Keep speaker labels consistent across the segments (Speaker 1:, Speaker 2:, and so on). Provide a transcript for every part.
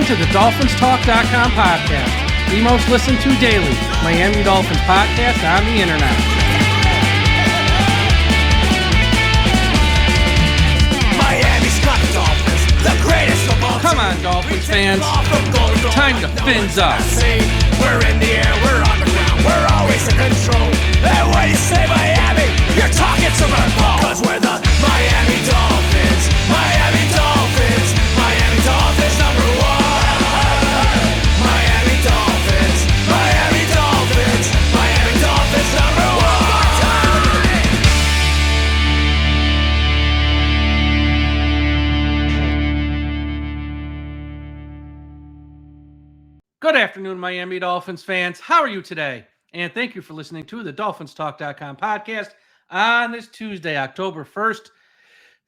Speaker 1: to the DolphinsTalk.com podcast, the most listened to daily Miami Dolphins podcast on the internet.
Speaker 2: Miami's got the Dolphins, the greatest of all.
Speaker 1: Come on, Dolphins fans. Time to fins up.
Speaker 2: We're in the air, we're on the ground, we're always in control. And when you say Miami, you're talking Super Bowl. Cause we're the Miami Dolphins, Miami Dolphins, Miami Dolphins number one. Miami Dolphins, Miami Dolphins, Miami Dolphins number one.
Speaker 1: Good afternoon, Miami Dolphins fans. How are you today? And thank you for listening to the DolphinsTalk.com podcast on this Tuesday, October 1st,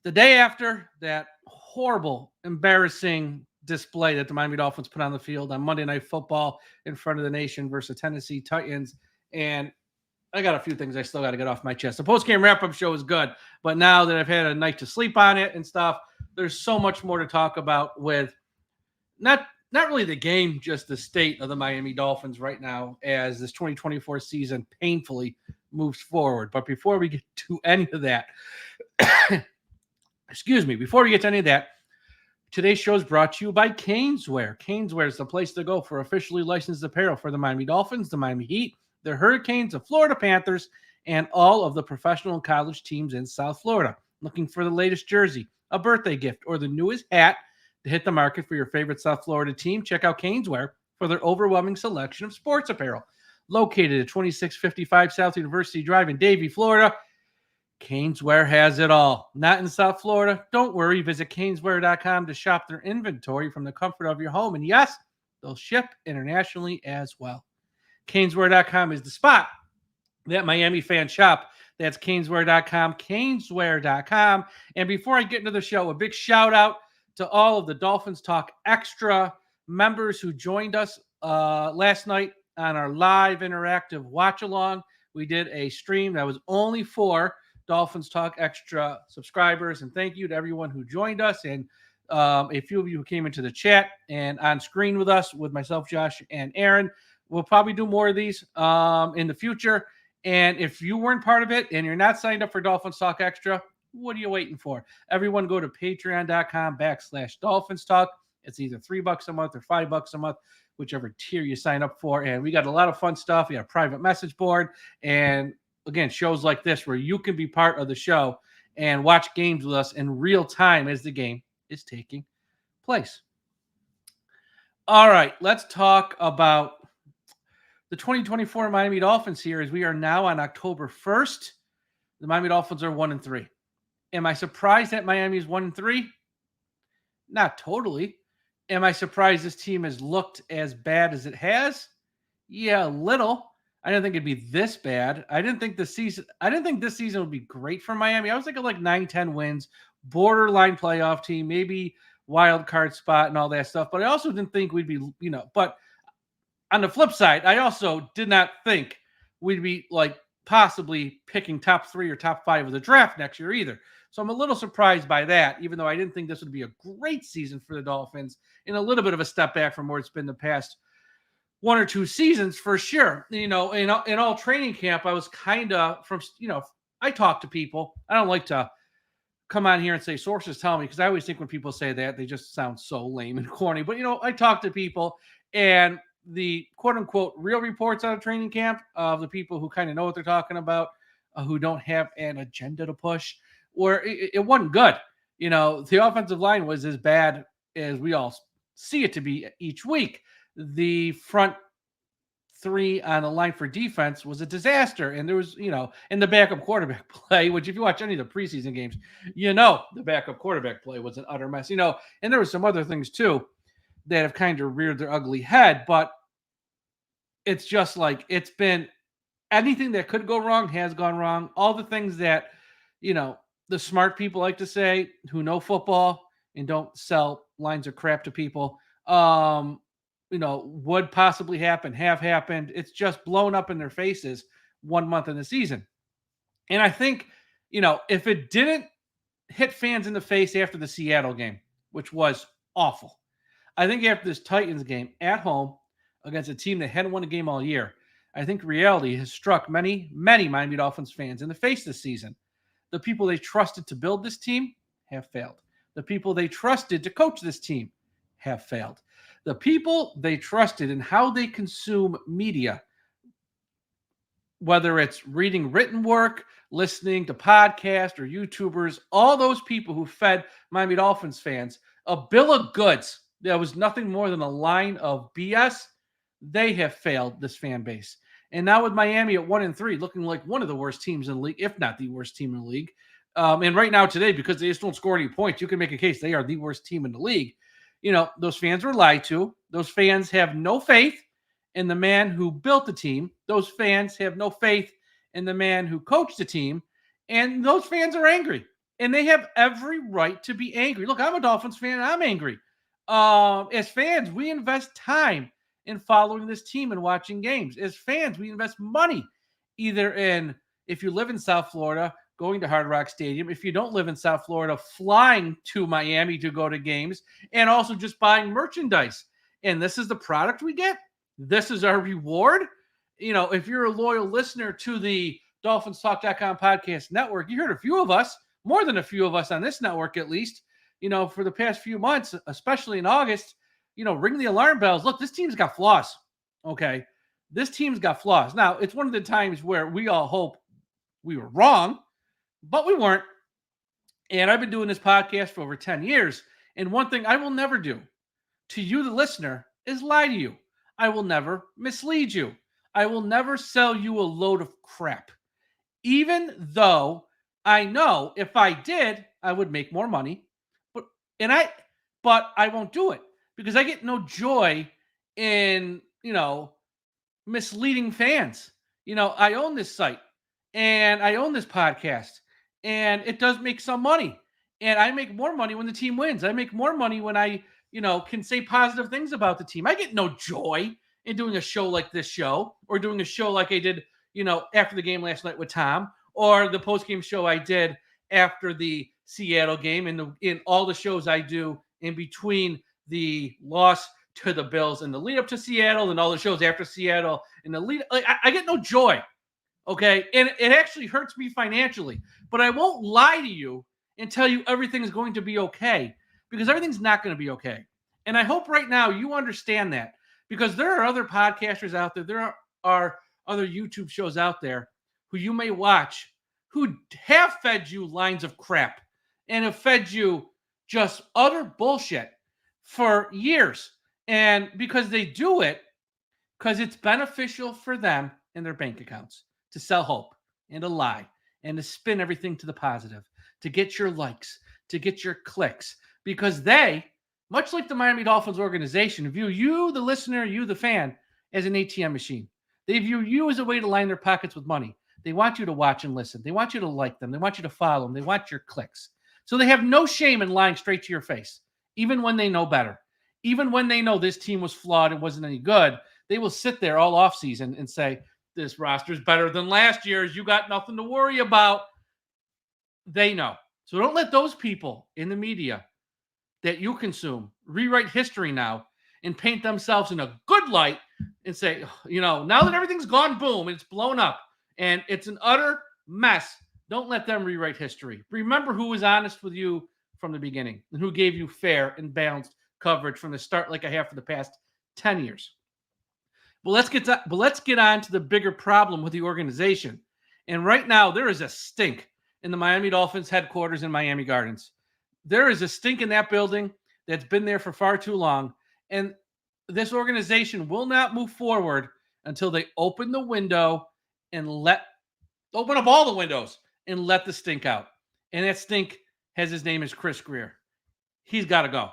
Speaker 1: the day after that horrible, embarrassing display that the Miami Dolphins put on the field on Monday Night Football in front of the nation versus Tennessee Titans. And I got a few things I still got to get off my chest. The post-game wrap-up show is good, but now that I've had a night to sleep on it and stuff, there's so much more to talk about with not really the game, just the state of the Miami Dolphins right now as this 2024 season painfully moves forward. But before we get to any of that, today's show is brought to you by Caneswear. Caneswear is the place to go for officially licensed apparel for the Miami Dolphins, the Miami Heat, the Hurricanes, the Florida Panthers, and all of the professional and college teams in South Florida. Looking for the latest jersey, a birthday gift, or the newest hat to hit the market for your favorite South Florida team? Check out Caneswear for their overwhelming selection of sports apparel. Located at 2655 South University Drive in Davie, Florida, Caneswear has it all. Not in South Florida? Don't worry. Visit Caneswear.com to shop their inventory from the comfort of your home. And yes, they'll ship internationally as well. Caneswear.com is the spot that Miami fans shop. That's Caneswear.com, Caneswear.com. And before I get into the show, a big shout out to all of the Dolphins Talk Extra members who joined us last night on our live interactive watch along. We did a stream that was only for Dolphins Talk Extra subscribers, and thank you to everyone who joined us and a few of you who came into the chat and on screen with us, with myself, Josh, and Aaron. We'll probably do more of these in the future. And if you weren't part of it and you're not signed up for Dolphins Talk Extra, what are you waiting for? Everyone go to patreon.com/Dolphins Talk. It's either $3 a month or $5 a month, whichever tier you sign up for. And we got a lot of fun stuff. We got a private message board. And again, shows like this where you can be part of the show and watch games with us in real time as the game is taking place. All right, let's talk about the 2024 Miami Dolphins here as we are now on October 1st. The Miami Dolphins are 1-3. Am I surprised that Miami is 1-3? Not totally. Am I surprised this team has looked as bad as it has? Yeah, a little. I didn't think it'd be this bad. I didn't think this season would be great for Miami. I was thinking like 9-10 wins, borderline playoff team, maybe wild card spot and all that stuff. But I also didn't think we'd be, but on the flip side, I also did not think we'd be like possibly picking top 3 or top 5 of the draft next year either. So I'm a little surprised by that, even though I didn't think this would be a great season for the Dolphins and a little bit of a step back from where it's been the past 1 or 2 seasons for sure. In all training camp, I was kind of I talk to people. I don't like to come on here and say sources tell me, because I always think when people say that, they just sound so lame and corny. But, I talk to people, and the quote-unquote real reports out of training camp of the people who kind of know what they're talking about, who don't have an agenda to push, or it wasn't good. The offensive line was as bad as we all see it to be each week. The front 3 on the line for defense was a disaster. And there was, and the backup quarterback play, which if you watch any of the preseason games, the backup quarterback play was an utter mess, and there were some other things too that have kind of reared their ugly head. But it's just like, it's been anything that could go wrong has gone wrong. All the things that, the smart people like to say, who know football and don't sell lines of crap to people, would possibly happen, have happened. It's just blown up in their faces 1 month in the season. And I think, if it didn't hit fans in the face after the Seattle game, which was awful, I think after this Titans game at home against a team that hadn't won a game all year, I think reality has struck many, many Miami Dolphins fans in the face this season. The people they trusted to build this team have failed. The people they trusted to coach this team have failed. The people they trusted in how they consume media, whether it's reading written work, listening to podcasts or YouTubers, all those people who fed Miami Dolphins fans a bill of goods that was nothing more than a line of BS, they have failed this fan base. And now with Miami at 1-3, looking like one of the worst teams in the league, if not the worst team in the league. And right now today, because they just don't score any points, you can make a case they are the worst team in the league. You know, those fans were lied to. Those fans have no faith in the man who built the team. Those fans have no faith in the man who coached the team. And those fans are angry. And they have every right to be angry. Look, I'm a Dolphins fan and I'm angry. As fans, we invest time in following this team and watching games. As fans, we invest money either in, if you live in South Florida, going to Hard Rock Stadium. If you don't live in South Florida, flying to Miami to go to games, and also just buying merchandise. And this is the product we get. This is our reward. You know, if you're a loyal listener to the DolphinsTalk.com podcast network, you heard a few of us, more than a few of us on this network at least, you know, for the past few months, especially in August, you know, ring the alarm bells. Look, this team's got flaws. Okay. This team's got flaws. Now, it's one of the times where we all hope we were wrong, but we weren't. And I've been doing this podcast for over 10 years. And one thing I will never do to you, the listener, is lie to you. I will never mislead you. I will never sell you a load of crap. Even though I know if I did, I would make more money. But I won't do it because I get no joy in, you know, misleading fans. You know, I own this site and I own this podcast and it does make some money. And I make more money when the team wins. I make more money when I, you know, can say positive things about the team. I get no joy in doing a show like this show or doing a show like I did, you know, after the game last night with Tom, or the post-game show I did after the Seattle game, and in all the shows I do in between the loss to the Bills and the lead up to Seattle and all the shows after Seattle and the lead. Like, I get no joy. Okay. And it actually hurts me financially, but I won't lie to you and tell you everything's going to be okay, because everything's not going to be okay. And I hope right now you understand that, because there are other podcasters out there. There are other YouTube shows out there who you may watch who have fed you lines of crap and have fed you just utter bullshit for years. And because they do it, because it's beneficial for them and their bank accounts to sell hope and to lie and to spin everything to the positive, to get your likes, to get your clicks, because they, much like the Miami Dolphins organization, view you, the listener, you, the fan, as an ATM machine. They view you as a way to line their pockets with money. They want you to watch and listen. They want you to like them. They want you to follow them. They want your clicks. So they have no shame in lying straight to your face, even when they know better. Even when they know this team was flawed and wasn't any good, they will sit there all offseason and say, this roster is better than last year's. You got nothing to worry about. They know. So don't let those people in the media that you consume rewrite history now and paint themselves in a good light and say, you know, now that everything's gone boom, it's blown up and it's an utter mess, don't let them rewrite history. Remember who was honest with you from the beginning and who gave you fair and balanced coverage from the start, like I have for the past 10 years. But let's get on to the bigger problem with the organization. And right now, there is a stink in the Miami Dolphins headquarters in Miami Gardens. There is a stink in that building that's been there for far too long. And this organization will not move forward until they open the window and open up all the windows and let the stink out. And that stink his name is Chris Grier. He's got to go.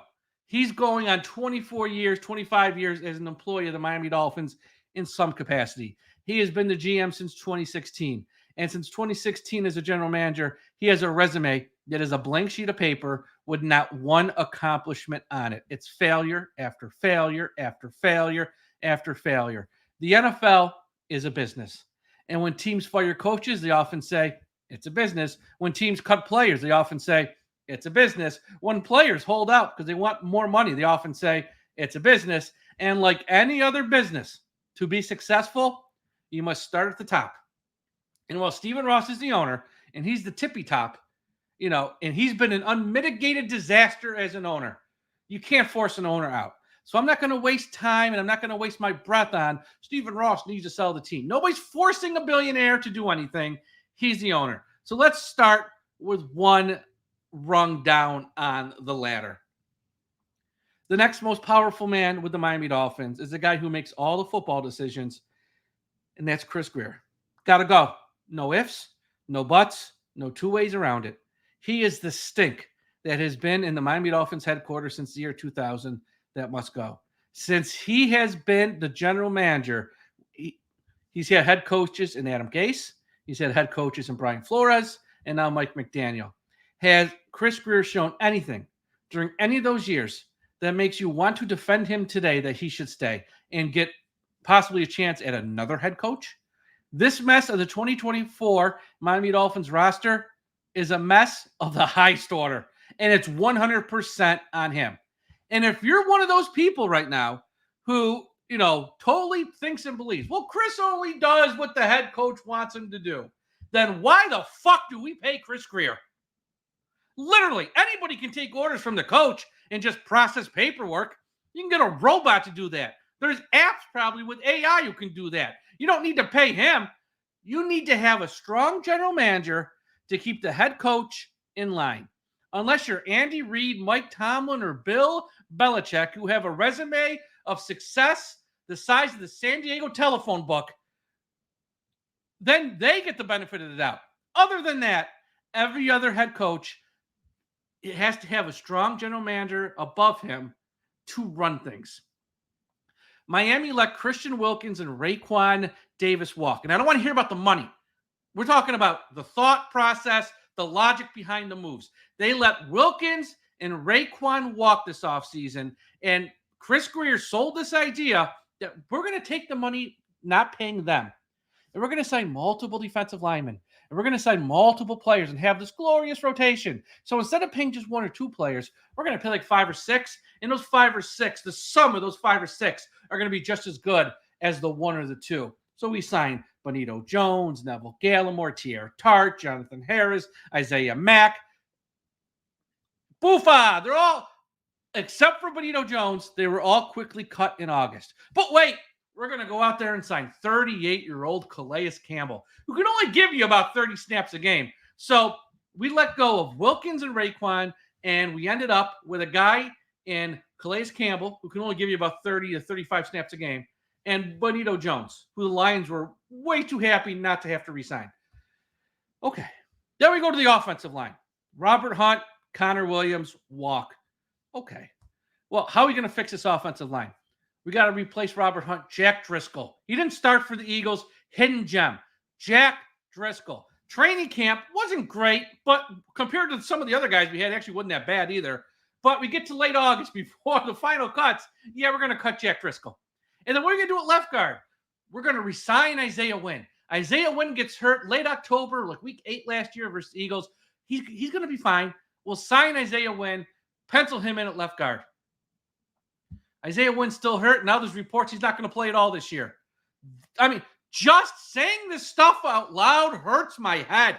Speaker 1: He's going on 24 years, 25 years as an employee of the Miami Dolphins in some capacity. He has been the GM since 2016. And since 2016 as a general manager, he has a resume that is a blank sheet of paper with not one accomplishment on it. It's failure after failure after failure after failure. The NFL is a business. And when teams fire coaches, they often say, it's a business. When teams cut players, they often say, it's a business. When players hold out because they want more money, they often say, It's a business. And like any other business, to be successful, you must start at the top. And while Stephen Ross is the owner and he's the tippy top, and he's been an unmitigated disaster as an owner, you can't force an owner out. So I'm not going to waste time and I'm not going to waste my breath on Stephen Ross needs to sell the team. Nobody's forcing a billionaire to do anything. He's the owner. So let's start with one rung down on the ladder. The next most powerful man with the Miami Dolphins is the guy who makes all the football decisions, and that's Chris Grier. Gotta go. No ifs, no buts, no two ways around it. He is the stink that has been in the Miami Dolphins headquarters since the year 2000 that must go. Since he has been the general manager, he's had head coaches in Adam Gase, he's had head coaches in Brian Flores, and now Mike McDaniel. Has Chris Grier shown anything during any of those years that makes you want to defend him today that he should stay and get possibly a chance at another head coach? This mess of the 2024 Miami Dolphins roster is a mess of the highest order, and it's 100% on him. And if you're one of those people right now who, totally thinks and believes, well, Chris only does what the head coach wants him to do, then why the fuck do we pay Chris Grier? Literally, anybody can take orders from the coach and just process paperwork. You can get a robot to do that. There's apps probably with AI who can do that. You don't need to pay him. You need to have a strong general manager to keep the head coach in line. Unless you're Andy Reid, Mike Tomlin, or Bill Belichick, who have a resume of success the size of the San Diego telephone book, then they get the benefit of the doubt. Other than that, every other head coach, it has to have a strong general manager above him to run things. Miami let Christian Wilkins and Raekwon Davis walk. And I don't want to hear about the money. We're talking about the thought process, the logic behind the moves. They let Wilkins and Raekwon walk this offseason. And Chris Grier sold this idea that we're going to take the money, not paying them. And we're going to sign multiple defensive linemen. And we're going to sign multiple players and have this glorious rotation. So instead of paying just one or two players, we're going to pay like 5 or 6. And those 5 or 6, the sum of those 5 or 6 are going to be just as good as the 1 or the 2. So we signed Benito Jones, Neville Gallimore, Tierra Tart, Jonathan Harris, Isaiah Mack. Boofa! They're all, except for Benito Jones, they were all quickly cut in August. But wait, we're going to go out there and sign 38-year-old Calais Campbell, who can only give you about 30 snaps a game. So we let go of Wilkins and Raekwon, and we ended up with a guy in Calais Campbell, who can only give you about 30 to 35 snaps a game, and Benito Jones, who the Lions were way too happy not to have to re-sign. Okay. Then we go to the offensive line. Robert Hunt, Connor Williams, walk. Okay. Well, how are we going to fix this offensive line? We got to replace Robert Hunt, Jack Driscoll. He didn't start for the Eagles. Hidden gem. Jack Driscoll. Training camp wasn't great, but compared to some of the other guys we had, actually wasn't that bad either. But we get to late August before the final cuts. Yeah, we're going to cut Jack Driscoll. And then what are we going to do at left guard? We're going to resign Isaiah Wynn. Isaiah Wynn gets hurt late October, like week 8 last year versus the Eagles. He's going to be fine. We'll sign Isaiah Wynn, pencil him in at left guard. Isaiah Wynn's still hurt. Now there's reports he's not going to play at all this year. I mean, just saying this stuff out loud hurts my head.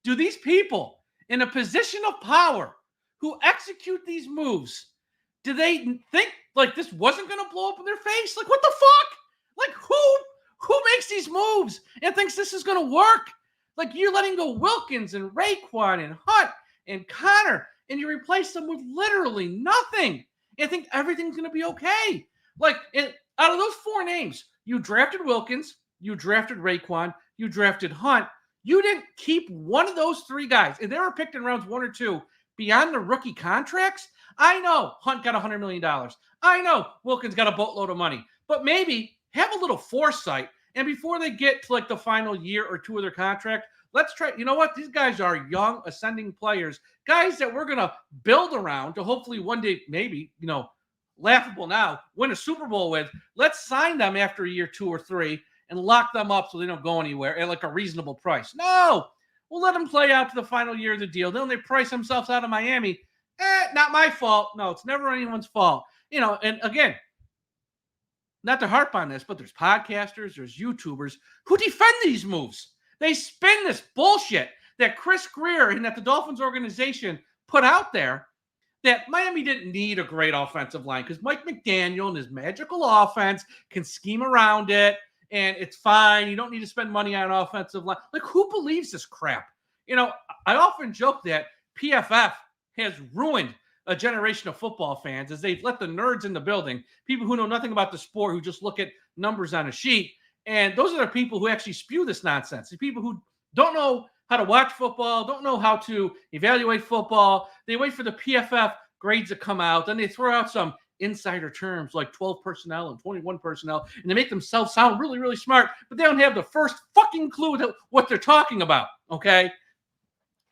Speaker 1: Do these people in a position of power who execute these moves, do they think like this wasn't going to blow up in their face? Like, what the fuck? Like, who makes these moves and thinks this is going to work? Like, you're letting go Wilkins and Raekwon and Hunt and Connor, and you replace them with literally nothing and think everything's going to be okay. Like, out of those 4 names, you drafted Wilkins, you drafted Raekwon, you drafted Hunt. You didn't keep one of those 3 guys, and they were picked in rounds 1 or 2 beyond the rookie contracts. I know Hunt got $100 million. I know Wilkins got a boatload of money, but maybe have a little foresight. And before they get to like the final year or 2 of their contract, let's try. You know what? These guys are young, ascending players, guys that we're going to build around to hopefully one day, maybe, laughable now, win a Super Bowl with. Let's sign them after a year 2 or 3 and lock them up so they don't go anywhere at like a reasonable price. No, we'll let them play out to the final year of the deal. Then they price themselves out of Miami. Not my fault. No, it's never anyone's fault. And again, not to harp on this, but there's podcasters, there's YouTubers who defend these moves. They spin this bullshit that Chris Grier and that the Dolphins organization put out there, that Miami didn't need a great offensive line because Mike McDaniel and his magical offense can scheme around it, and it's fine. You don't need to spend money on an offensive line. Like, who believes this crap? I often joke that PFF has ruined a generation of football fans as they've let the nerds in the building, people who know nothing about the sport, who just look at numbers on a sheet. And those are the people who actually spew this nonsense. The people who don't know how to watch football, don't know how to evaluate football. They wait for the PFF grades to come out. Then they throw out some insider terms like 12 personnel and 21 personnel, and they make themselves sound really, really smart, but they don't have the first fucking clue what they're talking about, okay?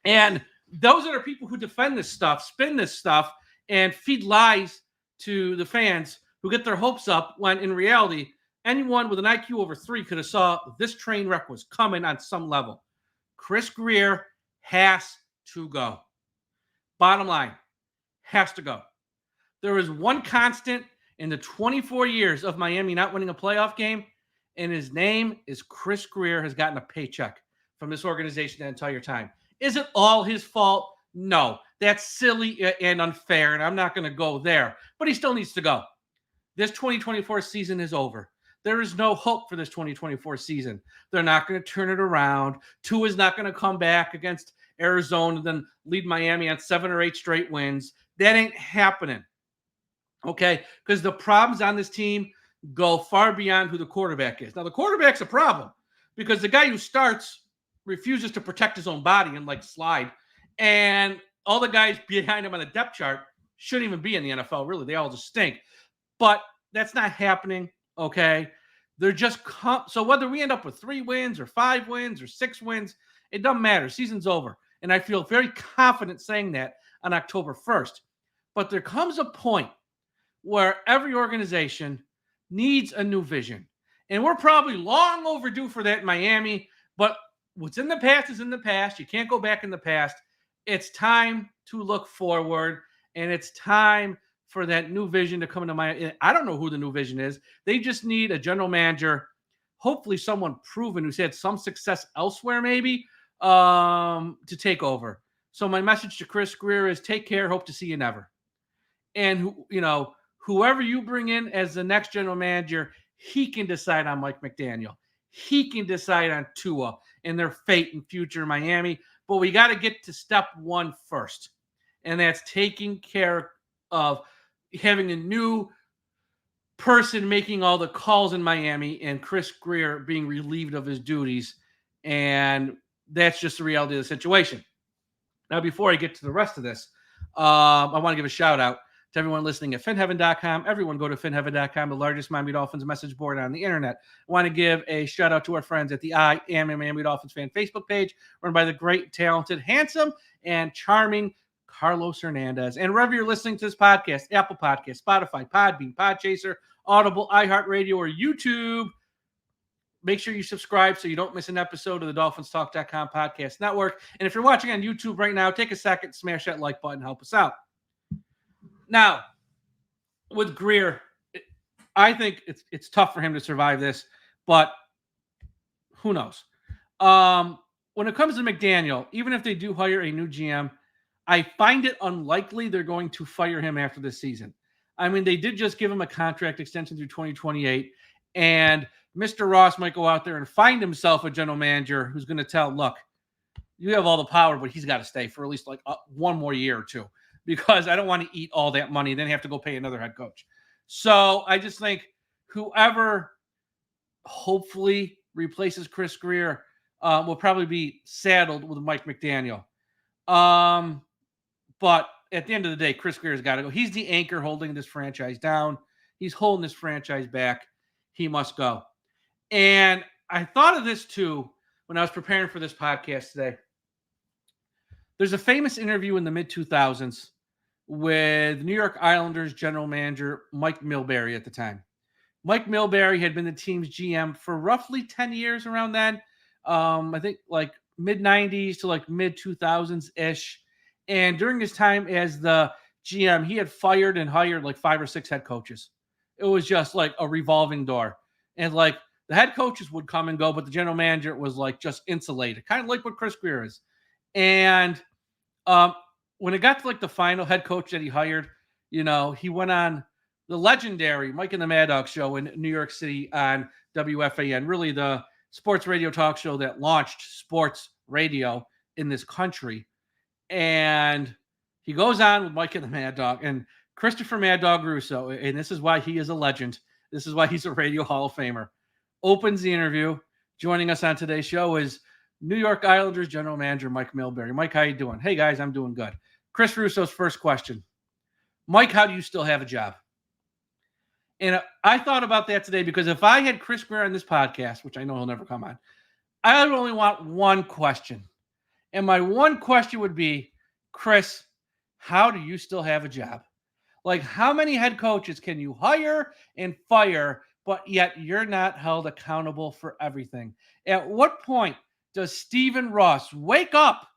Speaker 1: And those are the people who defend this stuff, spin this stuff, and feed lies to the fans who get their hopes up when, in reality, anyone with an IQ over 3 could have saw this train wreck was coming on some level. Chris Grier has to go. Bottom line, has to go. There is one constant in the 24 years of Miami not winning a playoff game, and his name is Chris Grier has gotten a paycheck from this organization that entire time. Is it all his fault? No. That's silly and unfair, and I'm not going to go there. But he still needs to go. This 2024 season is over. There is no hope for this 2024 season. They're not going to turn it around. Tua is not going to come back against Arizona and then lead Miami on 7 or 8 straight wins. That ain't happening. Okay? Because the problems on this team go far beyond who the quarterback is. Now, the quarterback's a problem because the guy who starts refuses to protect his own body and slide. And all the guys behind him on the depth chart shouldn't even be in the NFL, really. They all just stink. But that's not happening, okay? They're just so whether we end up with 3 wins or 5 wins or 6 wins, it doesn't matter. Season's over. And I feel very confident saying that on October 1st. But there comes a point where every organization needs a new vision. And we're probably long overdue for that in Miami, but what's in the past is in the past. You can't go back in the past. It's time to look forward, and it's time for that new vision to come into Miami. I don't know who the new vision is. They just need a general manager, hopefully someone proven who's had some success elsewhere maybe, to take over. So my message to Chris Grier is take care, hope to see you never. And, whoever you bring in as the next general manager, he can decide on Mike McDaniel. He can decide on Tua and their fate and future in Miami. But we got to get to step 1 first. And that's taking care of having a new person making all the calls in Miami and Chris Grier being relieved of his duties. And that's just the reality of the situation. Now, before I get to the rest of this, I want to give a shout out to everyone listening at finheaven.com. Everyone go to finheaven.com, the largest Miami Dolphins message board on the internet. I want to give a shout out to our friends at the I Am a Miami Dolphins fan Facebook page, run by the great, talented, handsome, and charming Carlos Hernandez. And wherever you're listening to this podcast, Apple Podcast, Spotify, Podbean, Podchaser, Audible, iHeartRadio, or YouTube, make sure you subscribe so you don't miss an episode of the DolphinsTalk.com podcast network. And if you're watching on YouTube right now, take a second, smash that like button, help us out. Now, with Grier, I think it's tough for him to survive this, but who knows? When it comes to McDaniel, even if they do hire a new GM, I find it unlikely they're going to fire him after this season. I mean, they did just give him a contract extension through 2028, and Mr. Ross might go out there and find himself a general manager who's going to tell, look, you have all the power, but he's got to stay for at least 1 more year or 2. Because I don't want to eat all that money, then have to go pay another head coach. So I just think whoever hopefully replaces Chris Grier will probably be saddled with Mike McDaniel. But at the end of the day, Chris Grier's got to go. He's the anchor holding this franchise down. He's holding this franchise back. He must go. And I thought of this too when I was preparing for this podcast today. There's a famous interview in the mid-2000s with New York Islanders general manager Mike Milbury at the time. Mike Milbury had been the team's GM for roughly 10 years around then. I think mid-90s to mid-2000s-ish. And during his time as the GM, he had fired and hired like 5 or 6 head coaches. It was just like a revolving door. And like the head coaches would come and go, but the general manager was like just insulated, kind of like what Chris Grier is. And when it got to like the final head coach that he hired, you know, he went on the legendary Mike and the Mad Dog show in New York City on WFAN, really the sports radio talk show that launched sports radio in this country. And he goes on with Mike and the Mad Dog and Christopher Mad Dog Russo, and this is why he is a legend. This is why he's a Radio Hall of Famer. Opens the interview. Joining us on today's show is New York Islanders general manager Mike Milbury. Mike, how you doing? Hey, guys, I'm doing good. Chris Russo's first question. Mike, how do you still have a job? And I thought about that today because if I had Chris Grier on this podcast, which I know he'll never come on, I would only want one question. And my one question would be, Chris, how do you still have a job? Like, how many head coaches can you hire and fire, but yet you're not held accountable for everything? At what point does Stephen Ross wake up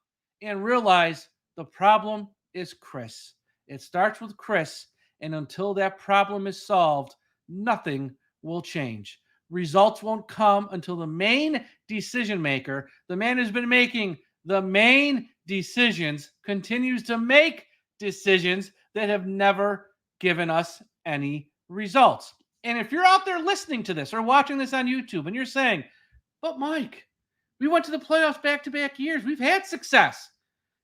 Speaker 1: and realize the problem is Chris? It starts with Chris, and until that problem is solved, nothing will change. Results won't come until the main decision maker, the man who's been making the main decisions, continues to make decisions that have never given us any results. And if you're out there listening to this or watching this on YouTube and you're saying, but Mike, we went to the playoffs back-to-back years. We've had success.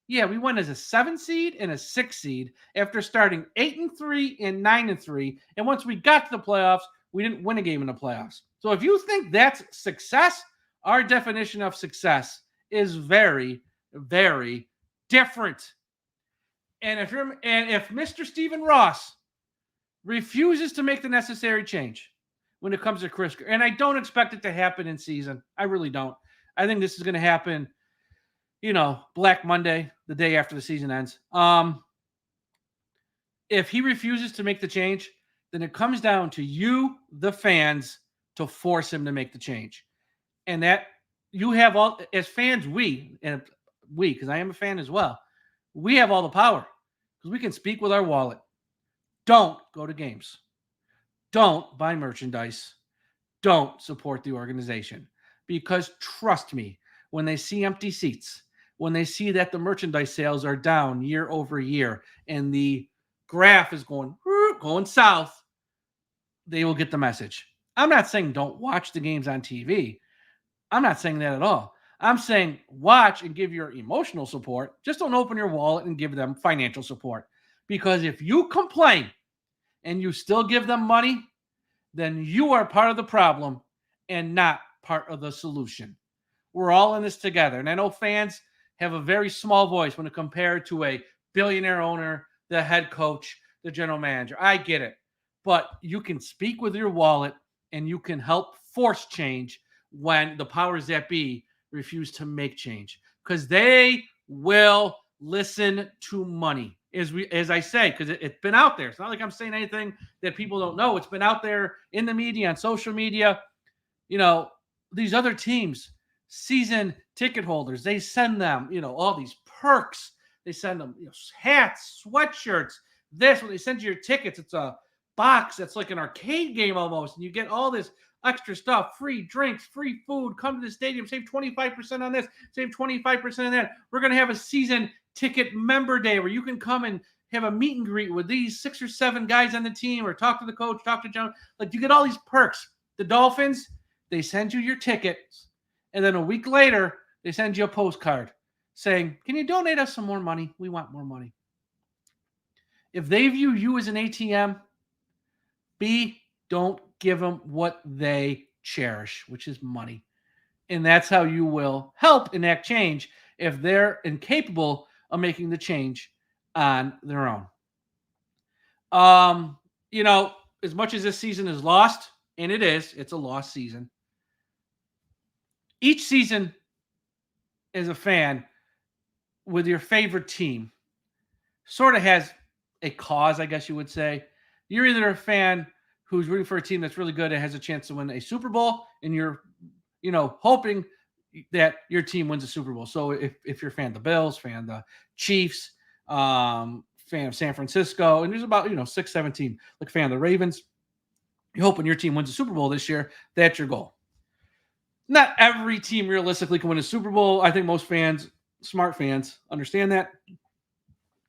Speaker 1: Yeah, we went as a 7 seed and a 6 seed after starting 8-3 and 9-3. And once we got to the playoffs, we didn't win a game in the playoffs. So if you think that's success, our definition of success is very, very different. And if Mr. Stephen Ross refuses to make the necessary change when it comes to Chris, and I don't expect it to happen in season. I really don't. I think this is going to happen, you know, Black Monday, the day after the season ends. If he refuses to make the change, then it comes down to you, the fans, to force him to make the change. And that you have all, as fans, because I am a fan as well, we have all the power because we can speak with our wallet. Don't go to games. Don't buy merchandise. Don't support the organization. Because trust me, when they see empty seats, when they see that the merchandise sales are down year over year and the graph is going south, they will get the message. I'm not saying don't watch the games on TV. I'm not saying that at all. I'm saying watch and give your emotional support. Just don't open your wallet and give them financial support. Because if you complain and you still give them money, then you are part of the problem and not part of the solution. We're all in this together. And I know fans have a very small voice when compared to a billionaire owner, the head coach, the general manager. I get it. But you can speak with your wallet and you can help force change when the powers that be refuse to make change. Because they will listen to money. As I say, because it's been out there. It's not like I'm saying anything that people don't know. It's been out there in the media, on social media. You know, these other teams, season ticket holders, they send them, you know, all these perks. They send them, you know, hats, sweatshirts, this. When they send you your tickets, it's a box that's like an arcade game almost. And you get all this extra stuff, free drinks, free food, come to the stadium, save 25% on this, save 25% on that. We're going to have a season ticket member day where you can come and have a meet and greet with these 6 or 7 guys on the team or talk to the coach, talk to John. Like, you get all these perks. The Dolphins, they send you your tickets, and then a week later, they send you a postcard saying, can you donate us some more money? We want more money. If they view you as an ATM, B, don't give them what they cherish, which is money. And that's how you will help enact change if they're incapable of making the change on their own. You know, as much as this season is lost, and it's a lost season. Each season, as a fan, with your favorite team, sort of has a cause, I guess you would say. You're either a fan who's rooting for a team that's really good and has a chance to win a Super Bowl, and you're, you know, hoping that your team wins a Super Bowl. So if you're a fan of the Bills, fan of the Chiefs, fan fan of San Francisco, and there's about 6-7 teams, like fan of the Ravens. You're hoping your team wins the Super Bowl this year. That's your goal. Not every team realistically can win a Super Bowl. I think most fans, smart fans, understand that.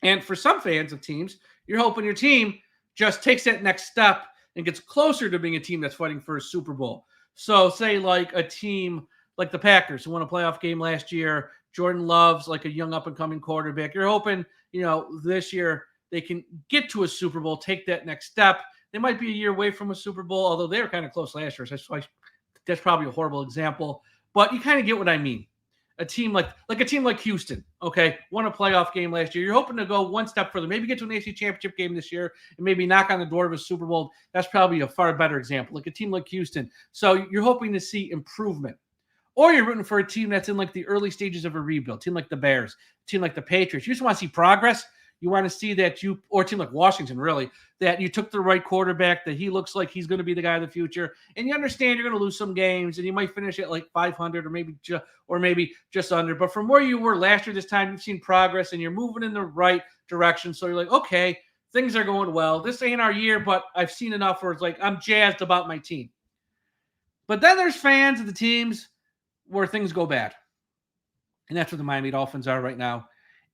Speaker 1: And for some fans of teams, you're hoping your team just takes that next step and gets closer to being a team that's fighting for a Super Bowl. So say like a team like the Packers who won a playoff game last year, Jordan Love's like a young up-and-coming quarterback. You're hoping, this year they can get to a Super Bowl, take that next step. They might be a year away from a Super Bowl, although they were kind of close last year. So that's probably a horrible example. But you kind of get what I mean. A team like a team like Houston, okay, won a playoff game last year. You're hoping to go one step further, maybe get to an AFC Championship game this year, and maybe knock on the door of a Super Bowl. That's probably a far better example, like a team like Houston. So you're hoping to see improvement. Or you're rooting for a team that's in like the early stages of a rebuild, team like the Bears, team like the Patriots. You just want to see progress. You want to see that or a team like Washington, really, that you took the right quarterback, that he looks like he's going to be the guy of the future. And you understand you're going to lose some games and you might finish at like 500 or maybe just under. But from where you were last year, this time you've seen progress and you're moving in the right direction. So you're like, okay, things are going well. This ain't our year, but I've seen enough where it's like, I'm jazzed about my team. But then there's fans of the teams where things go bad. And that's where the Miami Dolphins are right now.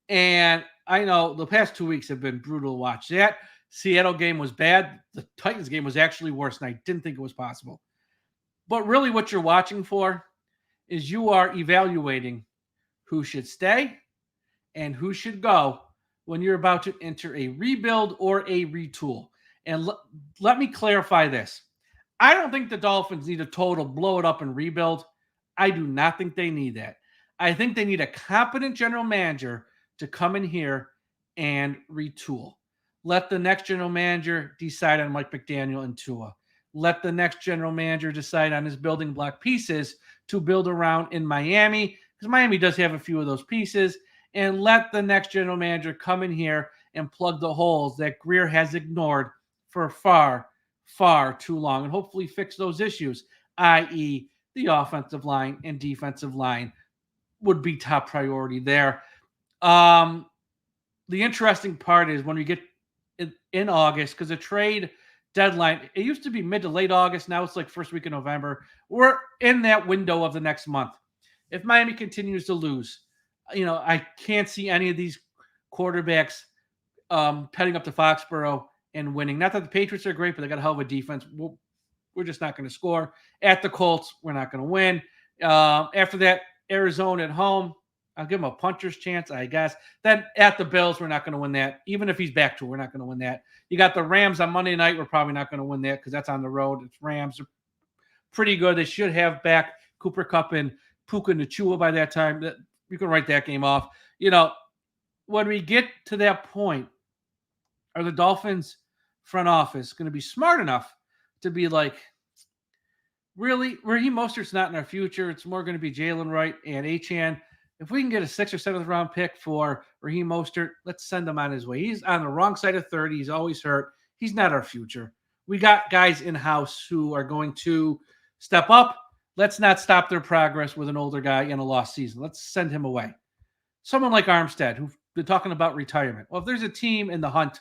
Speaker 1: And I know the past 2 weeks have been brutal to watch. That Seattle game was bad. The Titans game was actually worse, and I didn't think it was possible. But really what you're watching for is you are evaluating who should stay and who should go when you're about to enter a rebuild or a retool. And let me clarify this. I don't think the Dolphins need a total blow it up and rebuild. I do not think they need that. I think they need a competent general manager to come in here and retool. Let the next general manager decide on Mike McDaniel and Tua. Let the next general manager decide on his building block pieces to build around in Miami, because Miami does have a few of those pieces. And let the next general manager come in here and plug the holes that Grier has ignored for far, far too long, and hopefully fix those issues, i.e., the offensive line and defensive line would be top priority there. The interesting part is when we get in August, because the trade deadline, it used to be mid to late August. Now it's like first week of November. We're in that window of the next month. If Miami continues to lose, I can't see any of these quarterbacks heading up to Foxborough and winning. Not that the Patriots are great, but they got a hell of a defense. We're just not going to score. At the Colts, we're not going to win. After that, Arizona at home, I'll give him a puncher's chance, I guess. Then at the Bills, we're not going to win that. Even if he's back to it, we're not going to win that. You got the Rams on Monday night. We're probably not going to win that because that's on the road. It's Rams are pretty good. They should have back Cooper Kupp and Puka Nacua by that time. You can write that game off. When we get to that point, are the Dolphins front office going to be smart enough to be like, really, Raheem Mostert's not in our future. It's more going to be Jaylen Wright and Achane. If we can get a 6th or 7th round pick for Raheem Mostert, let's send him on his way. He's on the wrong side of 30. He's always hurt. He's not our future. We got guys in-house who are going to step up. Let's not stop their progress with an older guy in a lost season. Let's send him away. Someone like Armstead, who've been talking about retirement. Well, if there's a team in the hunt,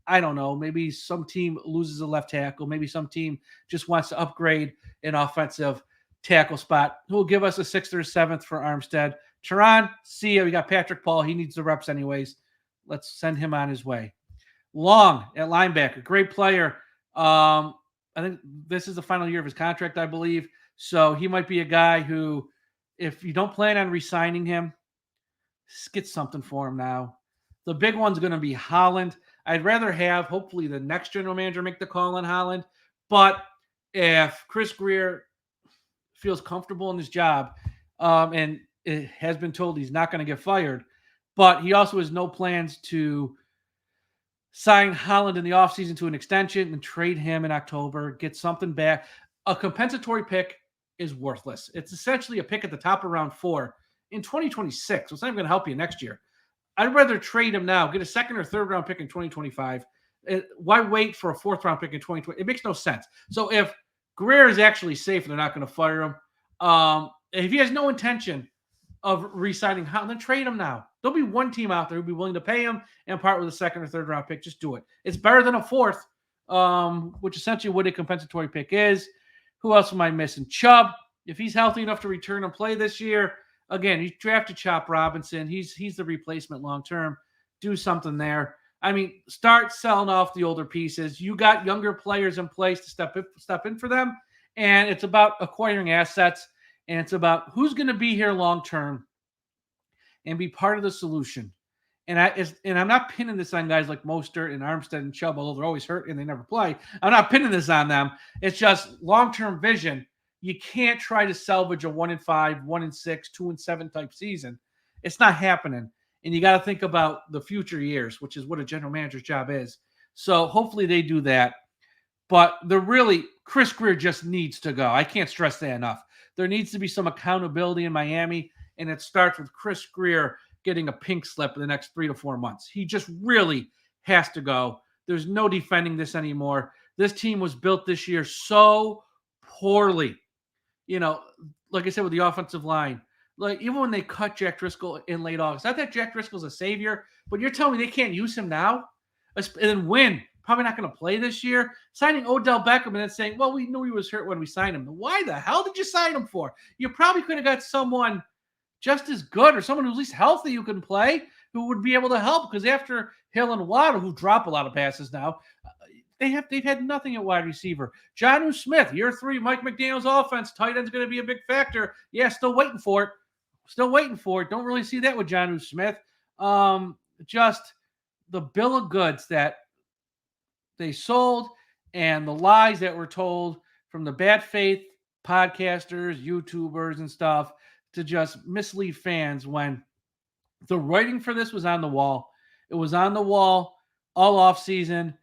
Speaker 1: I don't know, maybe some team loses a left tackle. Maybe some team just wants to upgrade an offensive tackle spot. Who will give us a 6th or 7th for Armstead? Teron, see ya. We got Patrick Paul. He needs the reps anyways. Let's send him on his way. Long at linebacker. Great player. I think this is the final year of his contract, I believe. So he might be a guy who, if you don't plan on re-signing him, get something for him now. The big one's going to be Holland. I'd rather have, hopefully, the next general manager make the call on Holland. But if Chris Grier feels comfortable in his job, and it has been told he's not going to get fired, but he also has no plans to sign Holland in the offseason to an extension and trade him in October, get something back. A compensatory pick is worthless. It's essentially a pick at the top of round 4 in 2026. So it's not even going to help you next year. I'd rather trade him now, get a 2nd or 3rd round pick in 2025. Why wait for a 4th round pick in 2020? It makes no sense. So if Grier is actually safe and they're not going to fire him, if he has no intention of re-signing Holland, then trade him now. There'll be one team out there who'll be willing to pay him and part with a second or third round pick. Just do it. It's better than a fourth, which essentially what a compensatory pick is. Who else am I missing? Chubb. If he's healthy enough to return and play this year, again, you drafted Chop Robinson. He's the replacement long term. Do something there. I mean, start selling off the older pieces. You got younger players in place to step in for them, and it's about acquiring assets, and it's about who's going to be here long term and be part of the solution. And I'm not pinning this on guys like Mostert and Armstead and Chubb, although they're always hurt and they never play. I'm not pinning this on them. It's just long-term vision. You can't try to salvage a 1-5, 1-6, 2-7 type season. It's not happening. And you got to think about the future years, which is what a general manager's job is. So hopefully they do that. But Chris Grier just needs to go. I can't stress that enough. There needs to be some accountability in Miami, and it starts with Chris Grier getting a pink slip in the next 3 to 4 months. He just really has to go. There's no defending this anymore. This team was built this year so poorly. Like I said, with the offensive line, like even when they cut Jack Driscoll in late August, not that Jack Driscoll's a savior, but you're telling me they can't use him now? And then win. Probably not going to play this year. Signing Odell Beckham and then saying, well, we knew he was hurt when we signed him. Why the hell did you sign him for? You probably could have got someone just as good or someone who's at least healthy who can play, who would be able to help, because after Hill and Waddle, who drop a lot of passes now, they've had nothing at wide receiver. Jonnu Smith, year 3, Mike McDaniel's offense, tight end's going to be a big factor. Yeah, still waiting for it. Don't really see that with Jonnu Smith. Just the bill of goods that they sold and the lies that were told from the bad faith podcasters, YouTubers, and stuff to just mislead fans when the writing for this was on the wall. It was on the wall all off season.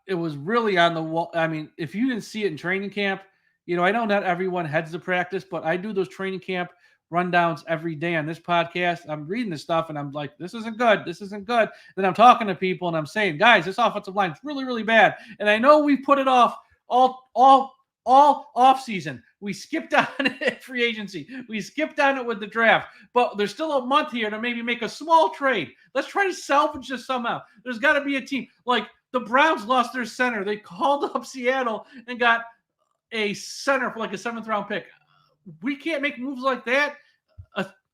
Speaker 1: It was really on the wall. I mean, if you didn't see it in training camp, I know not everyone heads to practice, but I do those training camp rundowns every day on this podcast. I'm reading this stuff and I'm like, this isn't good. Then I'm talking to people and I'm saying, guys, this offensive line is really, really bad. And I know we put it off all off season. We skipped on it at free agency. We skipped on it with the draft, but there's still a month here to maybe make a small trade. Let's try to salvage this somehow. There's got to be a team. Like the Browns lost their center. They called up Seattle and got a center for like a 7th round pick. We can't make moves like that,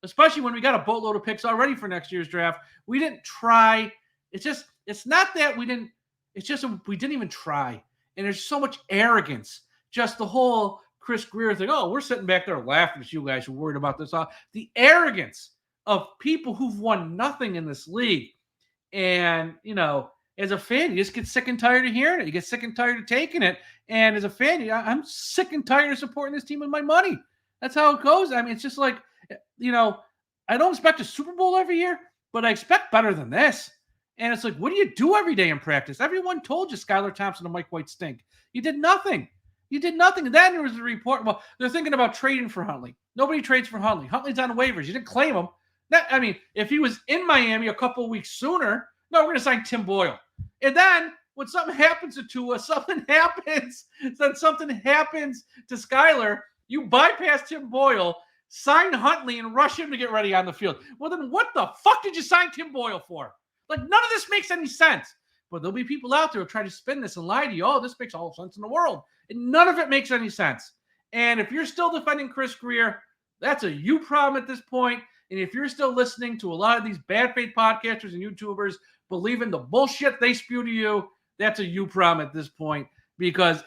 Speaker 1: especially when we got a boatload of picks already for next year's draft. We didn't try. It's not that we didn't. It's just we didn't even try. And there's so much arrogance. Just the whole Chris Grier thing. Oh, we're sitting back there laughing at you guys who are worried about this. The arrogance of people who've won nothing in this league. And, as a fan, you just get sick and tired of hearing it. You get sick and tired of taking it. And as a fan, I'm sick and tired of supporting this team with my money. That's how it goes. I mean, it's just like, I don't expect a Super Bowl every year, but I expect better than this. And it's like, what do you do every day in practice? Everyone told you Skylar Thompson and Mike White stink. You did nothing. And then there was a report. Well, they're thinking about trading for Huntley. Nobody trades for Huntley. Huntley's on waivers. You didn't claim him. If he was in Miami a couple of weeks sooner, no, we're going to sign Tim Boyle. And then when something happens to Tua, something happens to Skylar, you bypass Tim Boyle, sign Huntley, and rush him to get ready on the field. Well, then what the fuck did you sign Tim Boyle for? Like, none of this makes any sense. But there'll be people out there who try to spin this and lie to you. Oh, this makes all sense in the world. And none of it makes any sense. And if you're still defending Chris Grier, that's a you problem at this point. And if you're still listening to a lot of these bad faith podcasters and YouTubers believing the bullshit they spew to you, that's a you problem at this point, because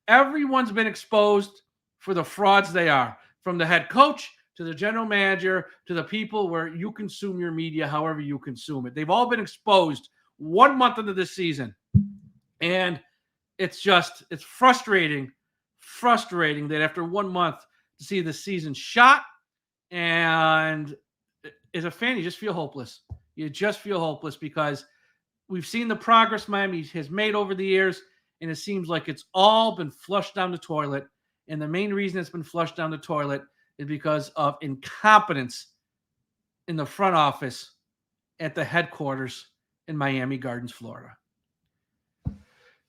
Speaker 1: everyone's been exposed for the frauds they are, from the head coach to the general manager to the people where you consume your media, however you consume it. They've all been exposed 1 month into this season. And it's frustrating that after 1 month to see the season shot, and as a fan, you just feel hopeless. You just feel hopeless because we've seen the progress Miami has made over the years, and it seems like it's all been flushed down the toilet. And the main reason it's been flushed down the toilet is because of incompetence in the front office at the headquarters in Miami Gardens, Florida.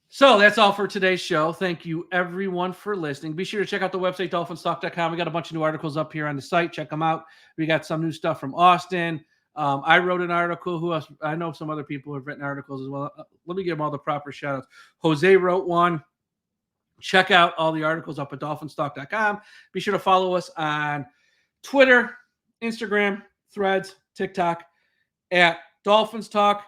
Speaker 1: So that's all for today's show. Thank you, everyone, for listening. Be sure to check out the website, DolphinsTalk.com. We got a bunch of new articles up here on the site. Check them out. We got some new stuff from Austin. I wrote an article. Who else? I know some other people have written articles as well. Let me give them all the proper shout outs. Jose wrote one. Check out all the articles up at DolphinsTalk.com. Be sure to follow us on Twitter, Instagram, Threads, TikTok at Dolphins Talk.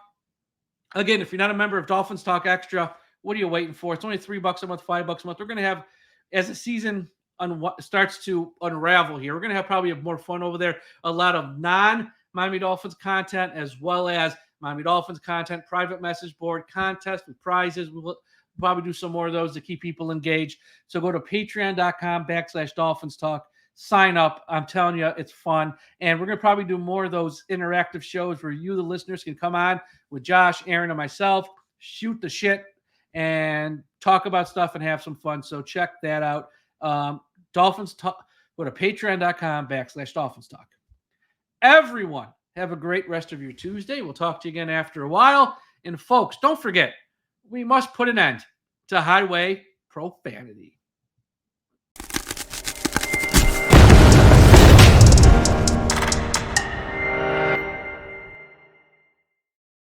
Speaker 1: Again, if you're not a member of Dolphins Talk Extra, what are you waiting for? It's only $3 a month, $5 a month. We're going to have, as the season starts to unravel here, we're going to have probably more fun over there. A lot of non-Miami Dolphins content, as well as Miami Dolphins content, private message board, contest with prizes. We'll probably do some more of those to keep people engaged. So go to patreon.com/Dolphins Talk. Sign up. I'm telling you, it's fun. And we're going to probably do more of those interactive shows where you, the listeners, can come on with Josh, Aaron, and myself, shoot the shit, and talk about stuff and have some fun. So check that out. Dolphins Talk. Go to patreon.com/Dolphins Talk. Everyone, have a great rest of your Tuesday. We'll talk to you again after a while. And folks, don't forget, we must put an end to highway profanity.